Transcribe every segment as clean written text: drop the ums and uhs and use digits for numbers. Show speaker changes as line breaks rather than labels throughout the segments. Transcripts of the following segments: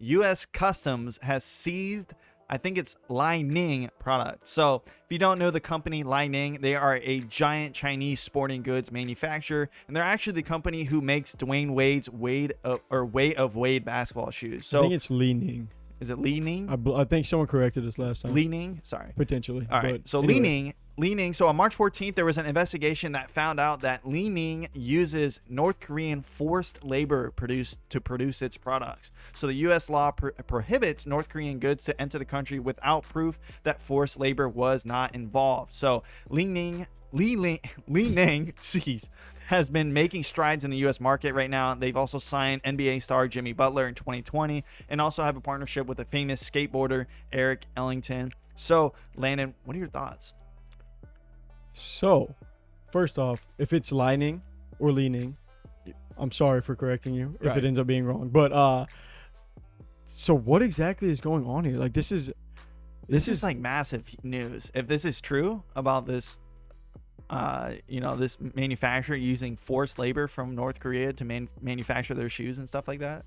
U.S. Customs has seized, I think it's Ning product. So if you don't know the company Ning, they are a giant Chinese sporting goods manufacturer, and they're actually the company who makes Dwayne Wade's Way of Wade basketball shoes. So
I think it's Ning.
Is it Ning?
I think someone corrected us last time.
Ning? Sorry.
Potentially.
All right. So
anyway.
Ning. So on March 14th, there was an investigation that found out that Ning uses North Korean forced labor to produce its products. So the U.S. law prohibits North Korean goods to enter the country without proof that forced labor was not involved. So Ning has been making strides in the U.S. market right now. They've also signed NBA star Jimmy Butler in 2020 and also have a partnership with a famous skateboarder, Eric Ellington. So, Landon, what are your thoughts?
So, first off, if it's Ning or Ning, I'm sorry for correcting you if it ends up being wrong. But, so what exactly is going on here? Like, this is like massive
news. If this is true about this, this manufacturer using forced labor from North Korea to manufacture their shoes and stuff like that.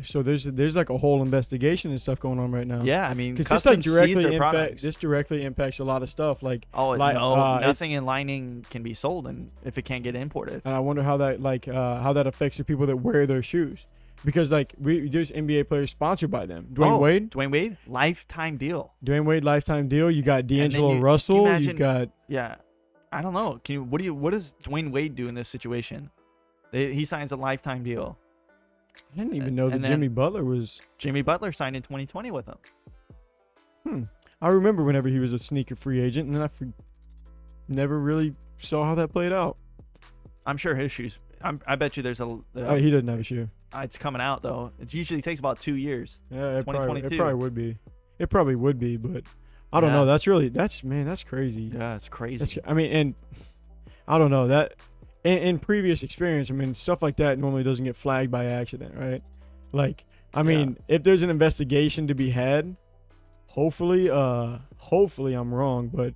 So there's like a whole investigation and stuff going on right now.
Yeah, I mean,
because this directly impacts a lot of stuff. Like,
nothing in Ning can be sold, and if it can't get imported.
And I wonder how that affects the people that wear their shoes, because like there's NBA players sponsored by them. Dwayne Wade,
lifetime deal.
Dwayne Wade, lifetime deal. You got D'Angelo Russell. You got
I don't know. What does Dwayne Wade do in this situation? He signs a lifetime deal.
I didn't even know that Jimmy
Butler signed in 2020 with him.
I remember whenever he was a sneaker free agent, and then I never really saw how that played out.
I'm sure his shoes. I bet you there's
he doesn't have a shoe.
It's coming out though. It usually takes about 2 years.
Yeah, it probably would be. It probably would be, but I don't know. That's crazy.
Yeah, it's crazy.
And I don't know that. In previous experience, I mean, stuff like that normally doesn't get flagged by accident, right? Like, I mean, if there's an investigation to be had, hopefully I'm wrong, but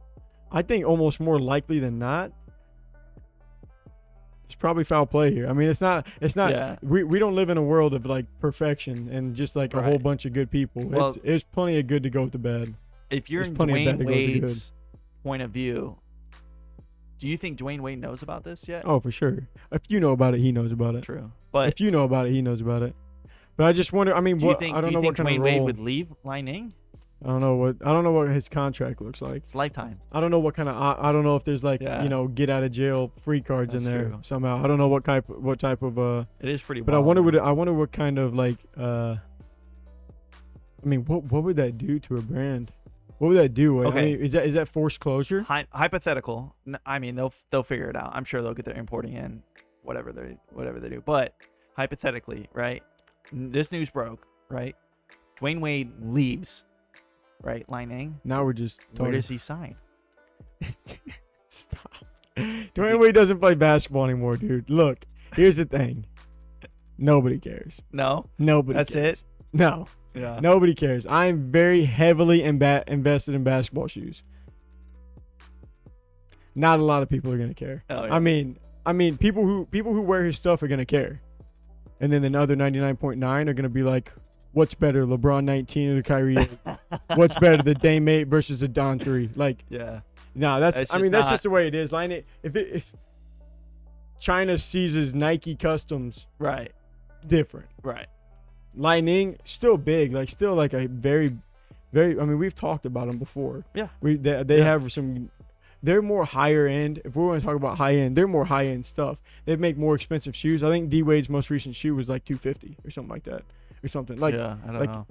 I think almost more likely than not, it's probably foul play here. I mean, it's not. Yeah. We don't live in a world of like perfection and just like a whole bunch of good people. Well, it's plenty of good to go to bed.
If you're in Dwayne Wade's point of view, do you think Dwayne Wade knows about this yet?
Oh, for sure. If you know about it, he knows about it.
True.
But if you know about it, he knows about it. But I just wonder. I mean,
I don't know what kind of role Dwayne Wade would leave Ning?
I don't know what his contract looks like.
It's lifetime.
I don't know what kind of. I don't know if there's like get out of jail free cards in there somehow. I don't know what type of.
It is pretty.
But
wild,
I wonder what kind of like. I mean, what would that do to a brand? What would that do? Okay. I mean, is that forced closure?
Hypothetical. I mean, they'll figure it out. I'm sure they'll get their importing in, whatever they do. But hypothetically, right? This news broke, right? Dwayne Wade leaves, right? Ning.
Now we're just talking.
Where does he sign?
Stop. Dwayne Wade doesn't play basketball anymore, dude. Look, here's the thing. Nobody cares.
No.
Nobody.
That's
cares.
it.
No.
Yeah.
Nobody cares. I'm very heavily invested in basketball shoes. Not a lot of people are gonna care.
Oh, yeah.
I mean, people who wear his stuff are gonna care, and then the other 99.9 are gonna be like, "What's better, LeBron 19 or the Kyrie 8? What's better, the Dame 8 versus the Don 3?" Like, that's just the way it is. Like, if China seizes Nike Customs,
right, different, right.
Ning still big, like still like a very, very. I mean, we've talked about them before.
Yeah,
they have some. They're more higher end. If we want to talk about high end, they're more high end stuff. They make more expensive shoes. I think D Wade's most recent shoe was like $250 or something like that, or something like.
Yeah, I don't know.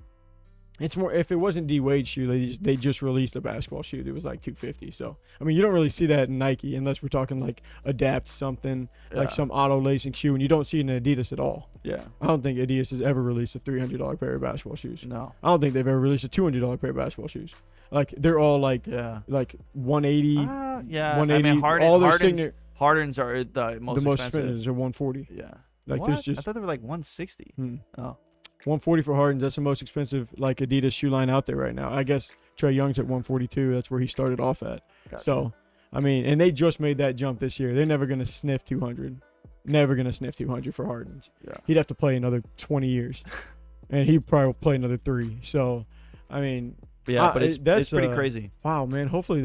It's more, if it wasn't D Wade's shoe, they just released a basketball shoe that was like $250. So I mean, you don't really see that in Nike unless we're talking like Adapt something, like some auto lacing shoe, and you don't see it in Adidas at all.
Yeah,
I don't think Adidas has ever released a $300 pair of basketball shoes.
No,
I don't think they've ever released a $200 pair of basketball shoes. Like they're all like like 180. 180.
I mean,
all their
Hardens are the most expensive.
Are 140.
Yeah,
like
what?
this just.
I thought they were like 160. Oh.
140 for Hardens. That's the most expensive like Adidas shoe line out there right now. I guess Trae Young's at 142. That's where he started off at.
Gotcha.
So, I mean, and they just made that jump this year. They're never going to sniff 200. Never going to sniff 200 for Hardens.
Yeah.
He'd have to play another 20 years. and he probably will play another 3. So, I mean,
But yeah, but it's pretty crazy.
Wow, man. Hopefully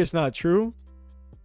it's not true.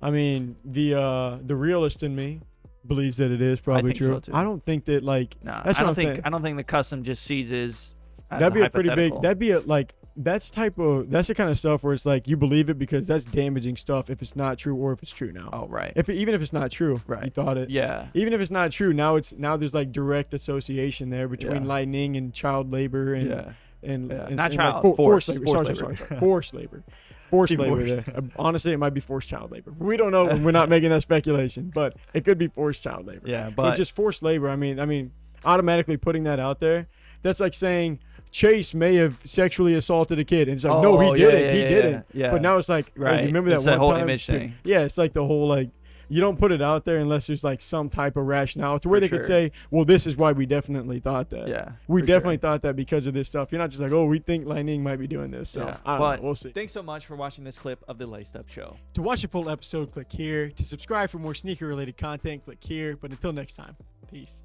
I mean, the realist in me believes that it is probably
think
true.
so, too.
I don't think that like.
No,
that's
I
what
don't
I'm
think I don't think the custom just seizes. As
That'd be a pretty big.
hypothetical.
That'd be a like. That's the kind of stuff where it's like you believe it because that's damaging stuff if it's not true or if it's true now.
Oh right.
Even if it's not true,
Right.
you thought it.
Yeah.
Even if it's not true, now there's like direct association there between
Yeah.
lightning and child labor and
Yeah.
and,
Yeah.
and
Not
and,
child,
like,
forced
labor.
labor.
Sorry. Forced labor. Forced
Even
labor.
worse.
There. Honestly, it might be forced child labor. We don't know. We're not making that speculation, but it could be forced child labor.
Yeah,
But
but
just forced labor. I mean, automatically putting that out there, that's like saying Chase may have sexually assaulted a kid. And it's like, no, he didn't. He didn't.
Yeah.
But now it's like,
Right.
hey, remember that
It's
one
that whole
time?
image thing.
Yeah, it's like the whole like. You don't put it out there unless there's like some type of rationale to where
For
they
sure.
could say, well, this is why we definitely thought that.
Yeah.
We
for
definitely
sure.
thought that because of this stuff. You're not just like, oh, we think Lightning might be doing this. So
Yeah,
I don't
but-
know. We'll see.
Thanks so much for watching this clip of the Laced Up Show.
To watch the full episode, click here. To subscribe for more sneaker related content, click here. But until next time, peace.